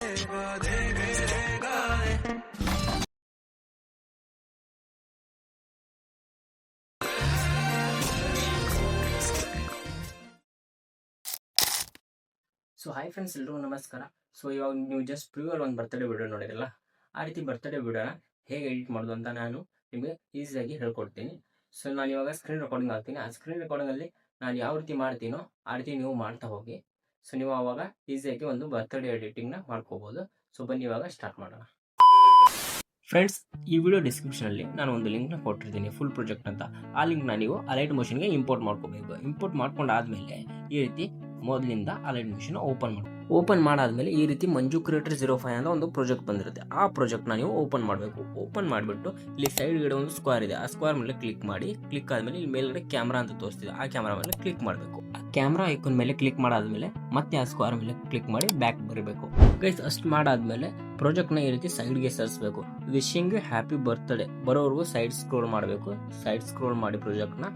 So hi friends, ಎಲ್ರಿಗೂ ನಮಸ್ಕಾರ. So ಇವಾಗ ನೀವು ಜಸ್ಟ್ ಪ್ರಿವ್ಯೂಲ್ ಒಂದು ಬರ್ತಡೇ ವಿಡಿಯೋ ನೋಡಿರಲ್ಲ, ಆ ರೀತಿ ಬರ್ತಡೇ ವಿಡಿಯೋನ ಹೇಗೆ ಎಡಿಟ್ ಮಾಡೋದು ಅಂತ ನಾನು ನಿಮಗೆ ಈಸಿಯಾಗಿ ಹೇಳ್ಕೊಡ್ತೀನಿ. ಸೊ ನಾನು ಇವಾಗ ಸ್ಕ್ರೀನ್ ರೆಕಾರ್ಡಿಂಗ್ ಆಗ್ತೀನಿ. ಆ ಸ್ಕ್ರೀನ್ ರೆಕಾರ್ಡಿಂಗಲ್ಲಿ ನಾನು ಯಾವ ರೀತಿ ಮಾಡ್ತೀನೋ ಆ ರೀತಿ ನೀವು ಮಾಡ್ತಾ ಹೋಗಿ. ಸೊ ನೀವು ಆವಾಗ ಈಸಿಯಾಗಿ ಒಂದು ಬರ್ತಡೇ ಎಡಿಟಿಂಗ್ನ ಮಾಡ್ಕೋಬೋದು. ಸೊ ಬನ್ನಿ ಇವಾಗ ಸ್ಟಾರ್ಟ್ ಮಾಡೋಣ. ಫ್ರೆಂಡ್ಸ್, ಈ ವಿಡಿಯೋ ಡಿಸ್ಕ್ರಿಪ್ಷನಲ್ಲಿ ನಾನು ಒಂದು ಲಿಂಕ್ನ ಕೊಟ್ಟಿರ್ತೀನಿ, ಫುಲ್ ಪ್ರಾಜೆಕ್ಟ್ ಅಂತ. ಆ ಲಿಂಕ್ನ ನೀವು ಅಲೈಟ್ ಮೋಷನ್ಗೆ ಇಂಪೋರ್ಟ್ ಮಾಡ್ಕೋಬೇಕು. ಇಂಪೋರ್ಟ್ ಮಾಡ್ಕೊಂಡಾದ್ಮೇಲೆ ಈ ರೀತಿ ಮೊದಲಿಂದ ಅಲೈಟ್ ಮೋಷನ್ ಓಪನ್ ಮಾಡಾದ್ಮೇಲೆ ಈ ರೀತಿ ಮಂಜು ಕ್ರಿಯೇಟರ್ 05 ಅಂತ ಒಂದು ಪ್ರಾಜೆಕ್ಟ್ ಬಂದಿರುತ್ತೆ. ಆ ಪ್ರಾಜೆಕ್ಟ್ನ ನೀವು ಓಪನ್ ಮಾಡಬೇಕು. ಓಪನ್ ಮಾಡಿಬಿಟ್ಟು ಇಲ್ಲಿ ಸೈಡ್ ಗಡೆ ಒಂದು ಸ್ಕ್ವೇರ್ ಇದೆ, ಆ ಸ್ಕ್ವೇರ್ ಮೇಲೆ ಕ್ಲಿಕ್ ಮಾಡಿ. ಕ್ಲಿಕ್ ಆದ್ಮೇಲೆ ಇಲ್ಲಿ ಮೇಲ್ಗಡೆ ಕ್ಯಾಮ್ರಾ ಅಂತ ತೋರಿಸ್ತಿದೆ, ಆ ಕ್ಯಾಮ್ರಾ ಮೇಲೆ ಕ್ಲಿಕ್ ಮಾಡಬೇಕು. ಆ ಕ್ಯಾಮ್ರಾ ಐಕಾನ್ ಮೇಲೆ ಕ್ಲಿಕ್ ಮಾಡಾದ್ಮೇಲೆ ಮತ್ತೆ ಆ ಸ್ಕ್ವೇರ್ ಮೇಲೆ ಕ್ಲಿಕ್ ಮಾಡಿ ಬ್ಯಾಕ್ ಬರಬೇಕು. ಗೈಸ್, ಅಷ್ಟು ಮಾಡಾದ್ಮೇಲೆ ಪ್ರಾಜೆಕ್ಟ್ನ ಈ ರೀತಿ ಸೈಡ್ಗೆ ಸರಿಸಬೇಕು. ವಿಶಿಂಗ್ ಹ್ಯಾಪಿ ಬರ್ತ್ಡೇ ಬರೋವರೆಗೂ ಸೈಡ್ ಸ್ಕ್ರೋಲ್ ಮಾಡಬೇಕು. ಸೈಡ್ ಸ್ಕ್ರೋಲ್ ಮಾಡಿ ಪ್ರಾಜೆಕ್ಟ್ನ.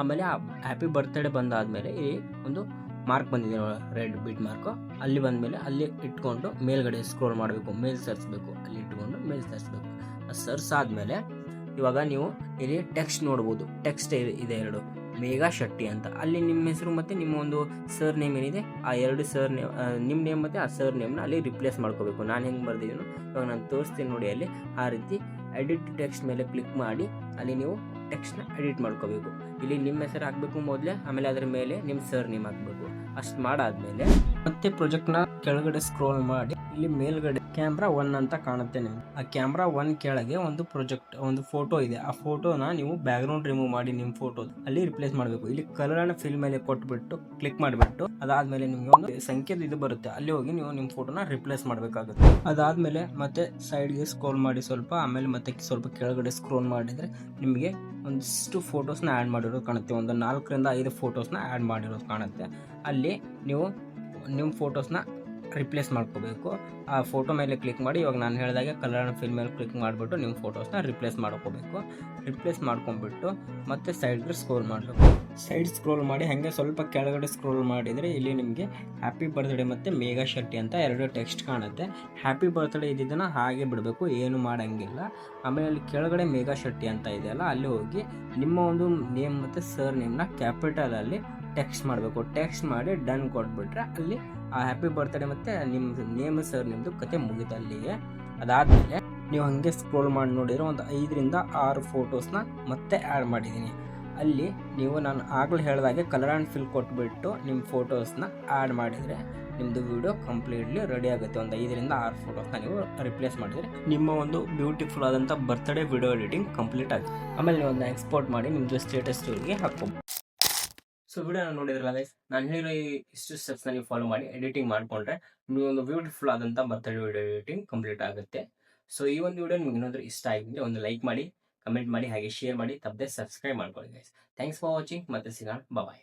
ಆಮೇಲೆ ಆ ಹ್ಯಾಪಿ ಬರ್ತ್ಡೇ ಬಂದಾದ್ಮೇಲೆ ಈ ಒಂದು ಮಾರ್ಕ್ ಬಂದಿದೆ, ರೆಡ್ ಬಿಟ್ ಮಾರ್ಕ್. ಅಲ್ಲಿ ಬಂದಮೇಲೆ ಅಲ್ಲಿ ಇಟ್ಕೊಂಡು ಮೇಲ್ಗಡೆ ಸ್ಕ್ರೋಲ್ ಮಾಡಬೇಕು, ಮೇಲ್ ಸರಿಸಬೇಕು. ಅಲ್ಲಿ ಇಟ್ಕೊಂಡು ಮೇಲ್ ಸರಿಸಬೇಕು. ಸರ್ಸಾದ್ಮೇಲೆ ಇವಾಗ ನೀವು ಇಲ್ಲಿ ಟೆಕ್ಸ್ಟ್ ನೋಡ್ಬೋದು. ಟೆಕ್ಸ್ಟ್ ಇದೆ ಎರಡು, ಮೇಘಾ ಶೆಟ್ಟಿ ಅಂತ. ಅಲ್ಲಿ ನಿಮ್ಮ ಹೆಸರು ಮತ್ತು ನಿಮ್ಮ ಒಂದು ಸರ್ ನೇಮ್ ಏನಿದೆ, ಆ ಎರಡು ಸರ್ ನೇಮ್, ನಿಮ್ಮ ನೇಮ್ ಮತ್ತು ಆ ಸರ್ ನೇಮ್ನ ಅಲ್ಲಿ ರಿಪ್ಲೇಸ್ ಮಾಡ್ಕೋಬೇಕು. ನಾನು ಹೆಂಗೆ ಬರ್ದಿದ್ದೀನೋ ಇವಾಗ ನಾನು ತೋರಿಸ್ತೀನಿ ನೋಡಿ. ಅಲ್ಲಿ ಆ ರೀತಿ ಎಡಿಟ್ ಟೆಕ್ಸ್ಟ್ ಮೇಲೆ ಕ್ಲಿಕ್ ಮಾಡಿ ಅಲ್ಲಿ ನೀವು ಟೆಕ್ಸ್ಟ್ನ ಎಡಿಟ್ ಮಾಡ್ಕೋಬೇಕು. ಇಲ್ಲಿ ನಿಮ್ಮ ಹೆಸರು ಹಾಕಬೇಕು ಮೊದಲೇ, ಆಮೇಲೆ ಅದರ ಮೇಲೆ ನಿಮ್ಮ ಸರ್ ನೇಮ್ ಹಾಕಬೇಕು. ಅಷ್ಟು ಮಾಡಾದ್ಮೇಲೆ ಮತ್ತೆ ಪ್ರಾಜೆಕ್ಟ್ನ ಕೆಳಗಡೆ ಸ್ಕ್ರೋಲ್ ಮಾಡಿ ಇಲ್ಲಿ ಮೇಲ್ಗಡೆ ಕ್ಯಾಮ್ರಾ 1 ಅಂತ ಕಾಣುತ್ತೆ ನಿಮ್ಗೆ. ಆ ಕ್ಯಾಮ್ರಾ 1 ಕೆಳಗೆ ಒಂದು ಫೋಟೋ ಇದೆ. ಆ ಫೋಟೋನ ನೀವು ಬ್ಯಾಕ್ಗ್ರೌಂಡ್ ರಿಮೂವ್ ಮಾಡಿ ನಿಮ್ಮ ಫೋಟೋ ಅಲ್ಲಿ ರಿಪ್ಲೇಸ್ ಮಾಡಬೇಕು. ಇಲ್ಲಿ ಕಲರ್ ಅಂಡ್ ಫಿಲ್ ಮೇಲೆ ಕೊಟ್ಬಿಟ್ಟು ಕ್ಲಿಕ್ ಮಾಡಿಬಿಟ್ಟು ಅದಾದ್ಮೇಲೆ ನಿಮ್ಗೆ ಒಂದು ಸಂಖ್ಯೆದ ಇದು ಬರುತ್ತೆ, ಅಲ್ಲಿ ಹೋಗಿ ನೀವು ನಿಮ್ಮ ಫೋಟೋನ ರಿಪ್ಲೇಸ್ ಮಾಡಬೇಕಾಗುತ್ತೆ. ಅದಾದ್ಮೇಲೆ ಮತ್ತೆ ಸೈಡ್ಗೆ ಸ್ಕ್ರೋಲ್ ಮಾಡಿ ಸ್ವಲ್ಪ, ಆಮೇಲೆ ಮತ್ತೆ ಸ್ವಲ್ಪ ಕೆಳಗಡೆ ಸ್ಕ್ರೋಲ್ ಮಾಡಿದ್ರೆ ನಿಮಗೆ ಒಂದಿಷ್ಟು ಫೋಟೋಸ್ನ ಆ್ಯಡ್ ಮಾಡಿರೋದು ಕಾಣುತ್ತೆ. ಒಂದು 4 ರಿಂದ 5 ಫೋಟೋಸ್ನ ಆ್ಯಡ್ ಮಾಡಿರೋದು ಕಾಣುತ್ತೆ. ಅಲ್ಲಿ ನೀವು ನಿಮ್ಮ ಫೋಟೋಸ್ನ ರಿಪ್ಲೇಸ್ ಮಾಡ್ಕೋಬೇಕು. ಆ ಫೋಟೋ ಮೇಲೆ ಕ್ಲಿಕ್ ಮಾಡಿ, ಇವಾಗ ನಾನು ಹೇಳಿದಾಗೆ ಕಲರ್ ಆ್ಯಂಡ್ ಫಿಲ್ ಮೇಲೆ ಕ್ಲಿಕ್ ಮಾಡಿಬಿಟ್ಟು ನಿಮ್ಮ ಫೋಟೋಸ್ನ ರಿಪ್ಲೇಸ್ ಮಾಡ್ಕೋಬೇಕು. ರಿಪ್ಲೇಸ್ ಮಾಡ್ಕೊಂಡ್ಬಿಟ್ಟು ಮತ್ತೆ ಸೈಡ್ಗೆ ಸ್ಕ್ರೋಲ್ ಮಾಡಬೇಕು. ಸೈಡ್ ಸ್ಕ್ರೋಲ್ ಮಾಡಿ ಹಾಗೆ ಸ್ವಲ್ಪ ಕೆಳಗಡೆ ಸ್ಕ್ರೋಲ್ ಮಾಡಿದರೆ ಇಲ್ಲಿ ನಿಮಗೆ ಹ್ಯಾಪಿ ಬರ್ತ್ಡೇ ಮತ್ತು ಮೇಘಾ ಶೆಟ್ಟಿ ಅಂತ ಎರಡು ಟೆಕ್ಸ್ಟ್ ಕಾಣುತ್ತೆ. ಹ್ಯಾಪಿ ಬರ್ತ್ಡೇ ಇದ್ದಿದ್ದನ್ನು ಹಾಗೆ ಬಿಡಬೇಕು, ಏನು ಮಾಡೋಂಗಿಲ್ಲ. ಆಮೇಲೆ ಅಲ್ಲಿ ಕೆಳಗಡೆ ಮೇಘಾ ಶೆಟ್ಟಿ ಅಂತ ಇದೆಯಲ್ಲ, ಅಲ್ಲಿ ಹೋಗಿ ನಿಮ್ಮ ಒಂದು ನೇಮ್ ಮತ್ತು ಸರ್ ನೇಮ್ನ ಕ್ಯಾಪಿಟಲಲ್ಲಿ ಟೆಕ್ಸ್ಟ್ ಮಾಡಬೇಕು. ಟೆಕ್ಸ್ಟ್ ಮಾಡಿ ಡನ್ ಕೊಟ್ಬಿಟ್ರೆ ಅಲ್ಲಿ ಆ ಹ್ಯಾಪಿ ಬರ್ತ್ಡೇ ಮತ್ತು ನಿಮ್ಮ ನೇಮ್ ಸರ್ ನಿಮ್ಮದು ಕತೆ ಮುಗಿತು ಅಲ್ಲಿಗೆ. ಅದಾದಮೇಲೆ ನೀವು ಹಾಗೆ ಸ್ಕ್ರೋಲ್ ಮಾಡಿ ನೋಡಿದರೆ ಒಂದು 5 ರಿಂದ 6 ಫೋಟೋಸ್ನ ಮತ್ತೆ ಆ್ಯಡ್ ಮಾಡಿದ್ದೀನಿ. ಅಲ್ಲಿ ನೀವು ನಾನು ಆಗಲೇ ಹೇಳಿದಾಗೆ ಕಲರ್ ಆ್ಯಂಡ್ ಫಿಲ್ ಕೊಟ್ಬಿಟ್ಟು ನಿಮ್ಮ ಫೋಟೋಸ್ನ ಆ್ಯಡ್ ಮಾಡಿದರೆ ನಿಮ್ಮದು ವಿಡಿಯೋ ಕಂಪ್ಲೀಟ್ಲಿ ರೆಡಿ ಆಗುತ್ತೆ. ಒಂದು 5 ರಿಂದ 6 ಫೋಟೋಸ್ನ ನೀವು ರಿಪ್ಲೇಸ್ ಮಾಡಿದರೆ ನಿಮ್ಮ ಒಂದು ಬ್ಯೂಟಿಫುಲ್ ಆದಂಥ ಬರ್ತ್ಡೇ ವಿಡಿಯೋ ಎಡಿಟಿಂಗ್ ಕಂಪ್ಲೀಟ್ ಆಗುತ್ತೆ. ಆಮೇಲೆ ನೀವು ಅದನ್ನ ಎಕ್ಸ್ಪೋರ್ಟ್ ಮಾಡಿ ನಿಮ್ಮದು ಸ್ಟೇಟಸ್ ಸ್ಟೋರಿಗೆ ಹಾಕ್ಬೋದು. ಸೊ ವಿಡಿಯೋನ ನೋಡಿದ್ರಲ್ಲ ಗೈಸ್, ನಾನು ಹೇಳಿರೋ ಇಷ್ಟು ಸ್ಟೆಪ್ಸ್ನ ನೀವು ಫಾಲೋ ಮಾಡಿ ಎಡಿಟಿಂಗ್ ಮಾಡಿಕೊಂಡ್ರೆ ನೀವು ಒಂದು ಬ್ಯೂಟಿಫುಲ್ ಆದಂಥ ಬರ್ತ್ಡೇ ವಿಡಿಯೋ ಎಡಿಟಿಂಗ್ ಕಂಪ್ಲೀಟ್ ಆಗುತ್ತೆ. ಸೊ ಈ ಒಂದು ವಿಡಿಯೋ ನಿಮ್ಗೆ ಏನಾದರೂ ಇಷ್ಟ ಆಗಿದ್ರೆ ಒಂದು ಲೈಕ್ ಮಾಡಿ, ಕಮೆಂಟ್ ಮಾಡಿ, ಹಾಗೆ ಶೇರ್ ಮಾಡಿ, ತಪ್ಪದೆ ಸಬ್ಸ್ಕ್ರೈಬ್ ಮಾಡ್ಕೊಳ್ಳಿ ಗೈಸ್. Thanks for watching. ಮತ್ತೆ ಸಿಗೋಣ, ಬಾಯ್.